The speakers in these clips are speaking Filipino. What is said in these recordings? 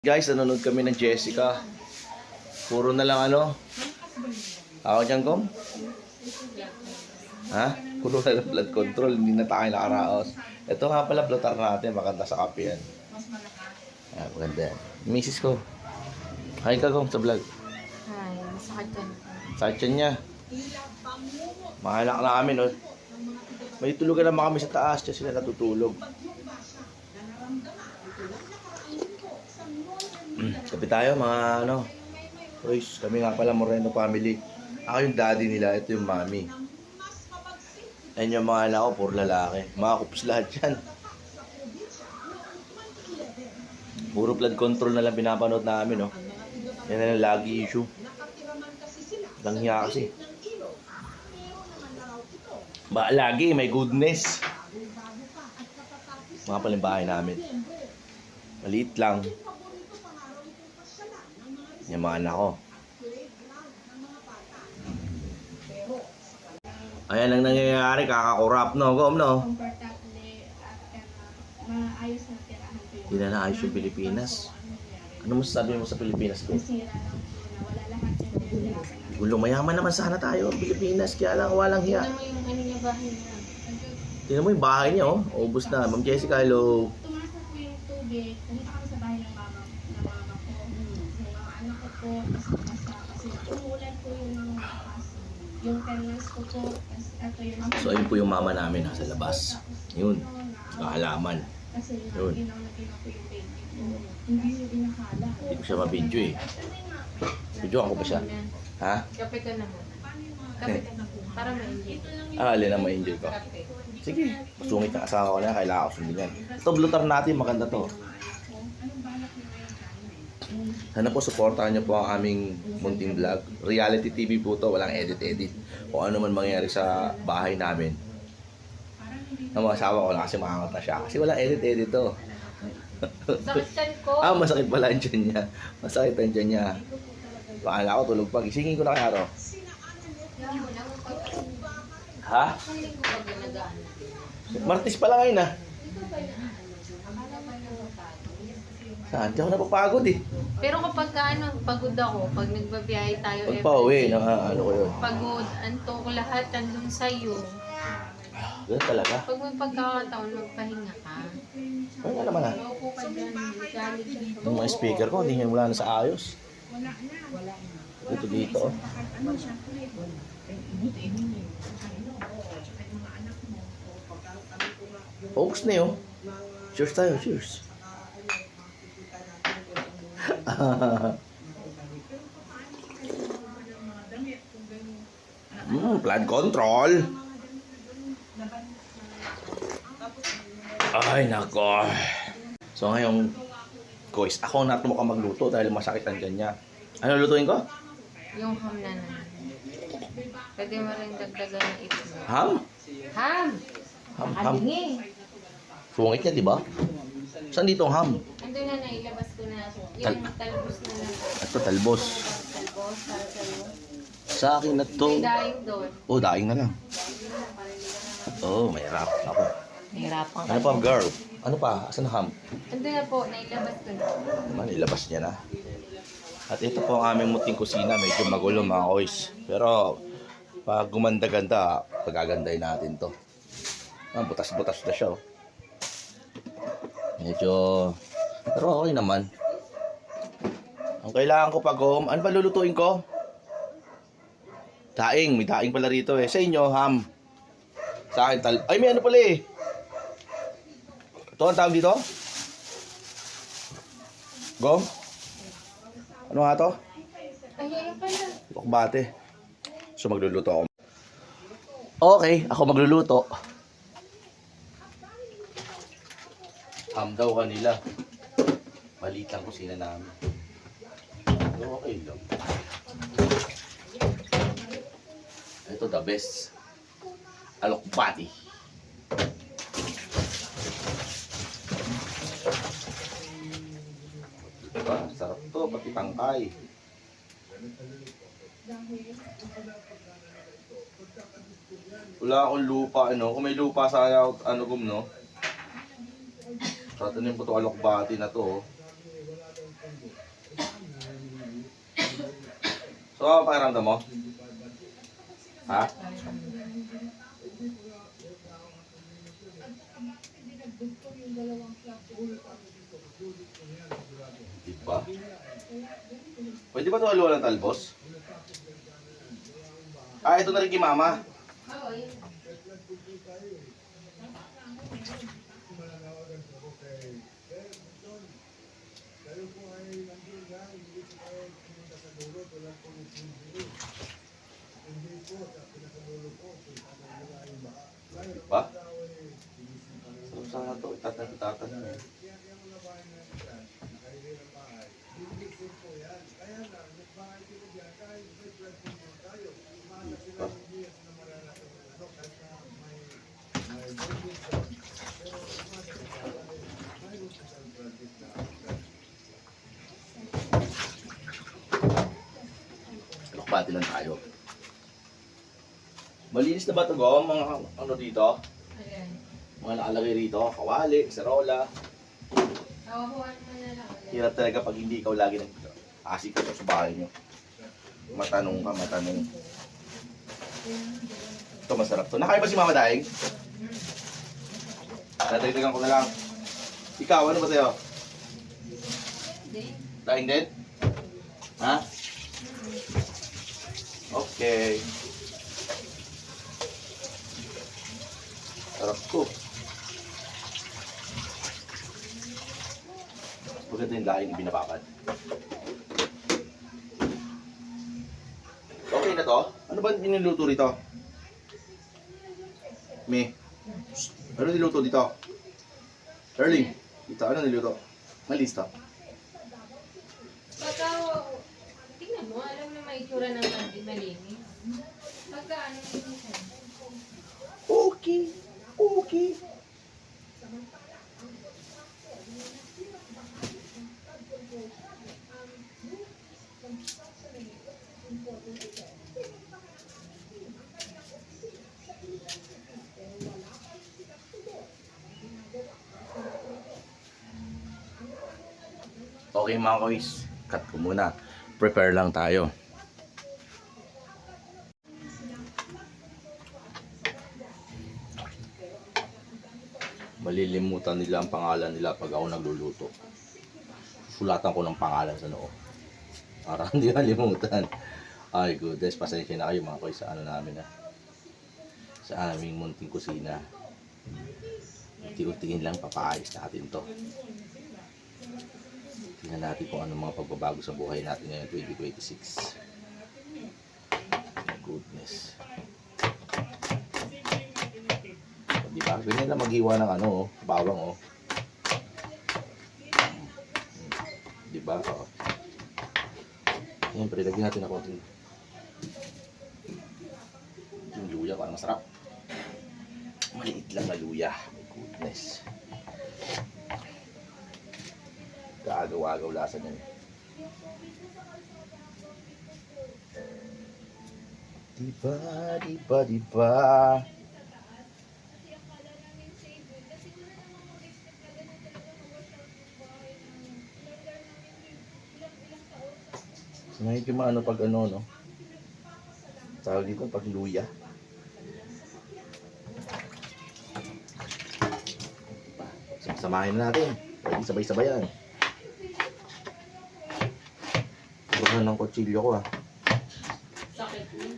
Guys, nanonood kami ng Jessica. Puro na lang ano. Ako dyan, Kom? Ha? Puro na lang blood control. Hindi na tayo nakaraos. Ito nga pala, blotar natin. Maganda sa kape yan. Ah, maganda yan. Misis ko. Hi ka, Kom, sa vlog. Ay, masakit ka na. Sakit yan niya. Mahalak na kami, no? May tulugan naman kami sa taas. Kasi sila natutulog. Kapi tayo mga ano. Boys, kami nga pala Moreno family. Ako yung daddy nila, ito yung mommy. Ayan yung mga anak ko, puro lalaki. Mga kups lahat yan. Puro blood control na lang pinapanood namin, no? Yan na lang lagi issue. Langya kasi. Ba, lagi may goodness. Mga pala yung bahay namin. Maliit lang. Yung mga anak ko. Ayan ang nangyayari, kakakurap, no? Kom, no? Hindi na naayos yung Pilipinas. Ano masasabi mo sa Pilipinas, ko? Gulong mayaman naman sana tayo, Pilipinas. Kaya lang, walang hiya. Tingnan mo yung bahay niya, oh. Ubus na. Ma'am Jessica, hello. Tumasok po yung tubig. Pumunta kami sa bahay ng mama ko. Yung mga anak ko po, kasi umuulan po yung mga lakas. Yung tenants ko po, ito yung mga... So, ayun po yung mama namin nasa labas. Yun. Kahalaman. Kasi Yun. ginawa po yung baby ko. Hindi yung inakala. Hindi ko siya mabidyo eh. Video ako ba siya? Ha? Kape ka na muna. Kape ka na po. Para ma-enjoy. Ah, alin ang ma-enjoy ko. Kape. Sige. Masungit ang asawa ko na. Kailangan ko sundin yan. Ito, blutar natin. Maganda to. Sana po, supportahan niyo po ang aming munting vlog. Reality TV po to. Walang edit-edit. Kung ano man mangyari sa bahay namin. Ang mga asawa ko na kasi maangat na siya. Kasi walang edit-edit to. Sakit chan ko. Ah, masakit pala ang tiyan niya. Masakit ang tiyan niya. Pakala ko tulog pa. Gisingin ko na kaya ro. Ha? Martis pa lang ngayon ah. Saan? Di ako napapagod eh. Pero kapag pagod ako, pag nagbabiyahe tayo Pag pauwi, ano ko yun. pagod, antok, lahat andun sa'yo. Ganun talaga. Pag may pagkakataon, magpahinga ka. Ano nga naman ah. Opo ka dyan, galit dyan. Yung mga speaker ko, hindi nga wala na sa ayos. Dito. Folks na yun. Cheers tayo, cheers. Blood control. Ay, nako. So ngayon, guys, ako na mukhang magluto dahil masakit ang tiyan niya. Ano lutuin ko? Yung ham na naman. Pwede mo rin dagdagan ng itlog. Ham? Ham! Ham. Alingi! Sungit niya, di ba? Saan dito ang ham? Andun na, nailabas ko na. Yung talbos na lang. Ito, talbos. Talbos, talbos. Sa akin na to. May daing doon. Oh, daing na lang. Oh, mahirap. Ako. Nahirapan ka. Ano pa, girl? Ano pa? Asan ang ham? Andun na po, nailabas ko na. Naman, ilabas niya na. At ito po ang aming muting kusina. Medyo magulo mga koys. Pero, pag gumanda-ganda, pagagandahin natin to. Ah, butas-butas na siya. Oh. Medyo, pero okay naman. Ang kailangan ko pag ano ba lulutuin ko? Daing, may daing pala rito eh. Sa inyo, ham. Sa akin, ay may ano pala eh. Ito ang tawag dito? Gom? Ano nga to? Ay, ano pala? Bukbate. So magluluto ako. Okay, ako magluluto. Ham daw kanila. Maliit lang kusina namin. Okay lang. Ito the best. Alokbati. Diba? Sarap to, pati tangkay. Wala akong lupa, ano. Kung may lupa sa ano no. Tatanim ko to alokbati na to. So, ano pakiramdam mo? Ha? Diba? Pwede ba ito haluan ng talbos? Ah, ito na rin kay mama. Oo, yun. Diba? Sarap sana ito. Itatan na eh. Diba? Lokpati lang tayo. Malinis na ba ito, Go? Mga ano dito? Ayan. Mga nakalagay rito. Kawali, sarola. Kawahuan mo na lang ulit. Hirap talaga pag hindi ikaw lagi nag-asik ka sa bahay nyo. Matanong ka, matanong. Ito masarap to. Nakain ba si Mama Daing? Dadagdagan ko na lang. Ikaw, ano ba sa'yo? Then, Daing din? Ha? Okay. Sarap to. Maganda yung daing binababad. Okay na to? Ano ba niluto rito? Me? Ano niluto dito? Erling, dito, ano niluto? Malis to? pagka, tingnan mo, alam na may itsura ng hindi malinis. Pagka ano yung minsan. Okay. Okay. Okay mga kois, cut ko muna. Prepare lang tayo. Malilimutan nila ang pangalan nila pag ako nagluluto. Sulatan ko ng pangalan sa noo. Para hindi malimutan. Ay goodness, pasensya na kayo mga kois sa ano namin ha. Sa aming munting kusina. Unti-untiin lang papaayos natin to. Tingnan natin kung ano mga pagbabago sa buhay natin ngayon 2026. My goodness. Di ba? Ganyan lang maghiwa ng ano, oh, bawang oh. Di ba? Oh. Siyempre, lagyan natin ng konting yung luya para masarap. Maliit lang na luya. My goodness. Kaagaw-agaw lasa niyan. Diba, diba, diba? Medyo maano pag ano, no? Tawag dito, pag luya. Samahin na natin. Pwede sabay-sabayan. Bukan ng kutsilyo ko ah. Sakit mo.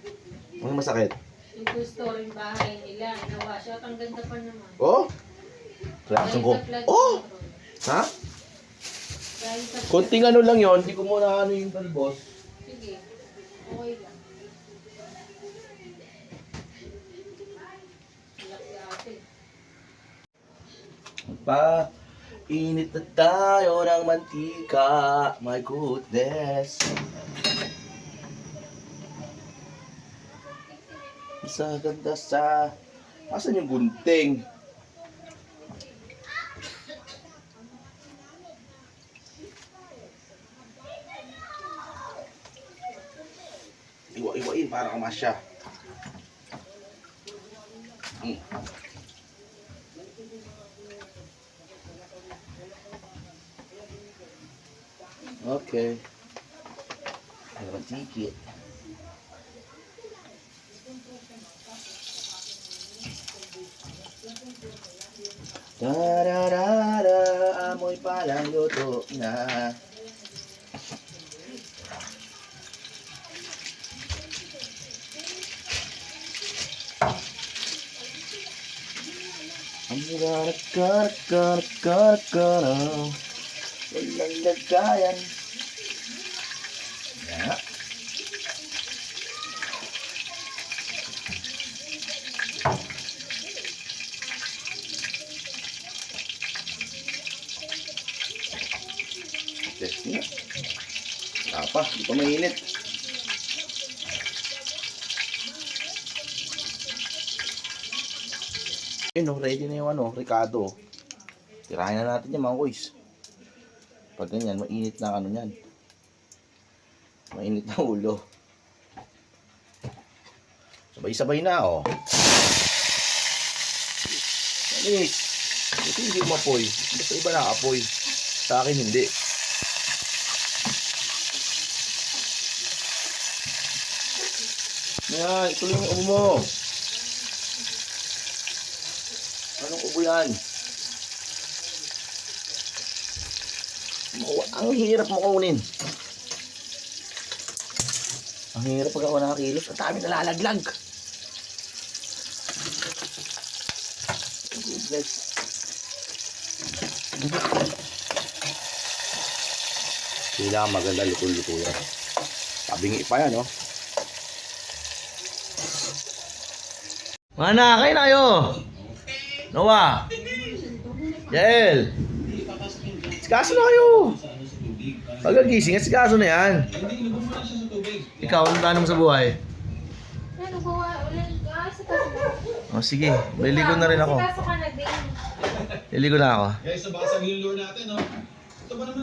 Ano masakit? Yung gusto rin bahay nila, nawash out, ang ganda pa naman. Oh? Reaction ko. Oh! Ha? Dahil sa Konting ano lang yon, hindi ko muna ano yung talbos. sige, okay lang. Silak si ate. Pa, init na tayo ng mantika. My goodness. Sa ganda sa... Asan yung gunting? Iwa-iwain para kamasya. Okay. Ano tikit. Tararara, amoy palang luto na. Ang gara. Walang lagayan. Yeah. Test niya. Tapa, di pa mainit. Ayun, no, ready na yung Ricardo. Tirahin na natin yung mga kuys. Pag ganyan, mainit na yan. Mainit na ulo. Sabay-sabay na, oh. Manis. Ito hindi umapoy. Basta iba na apoy. Sa akin hindi. Yan, ituloy yung ubo mo. Anong ubo yan? Ang hirap mo kunin. Ang hirap pag ako nakakilos. Ang dami nalalaglag. Goodness. Kailangan maganda luto-luto yan. Tabingi pa yan, oh. Mga na, kayo na kayo. Noah. Yael. Sikaso na kayo. Pagkagising, sikaso na yan. Ikaw, ano tanong sa buhay? Ano gawa ulit? Sa kaso. O sige, liligo na rin ako. Kaso ka na din. Liligo na ako. Guys, nabasag yung lure natin, no? Ito ba naman?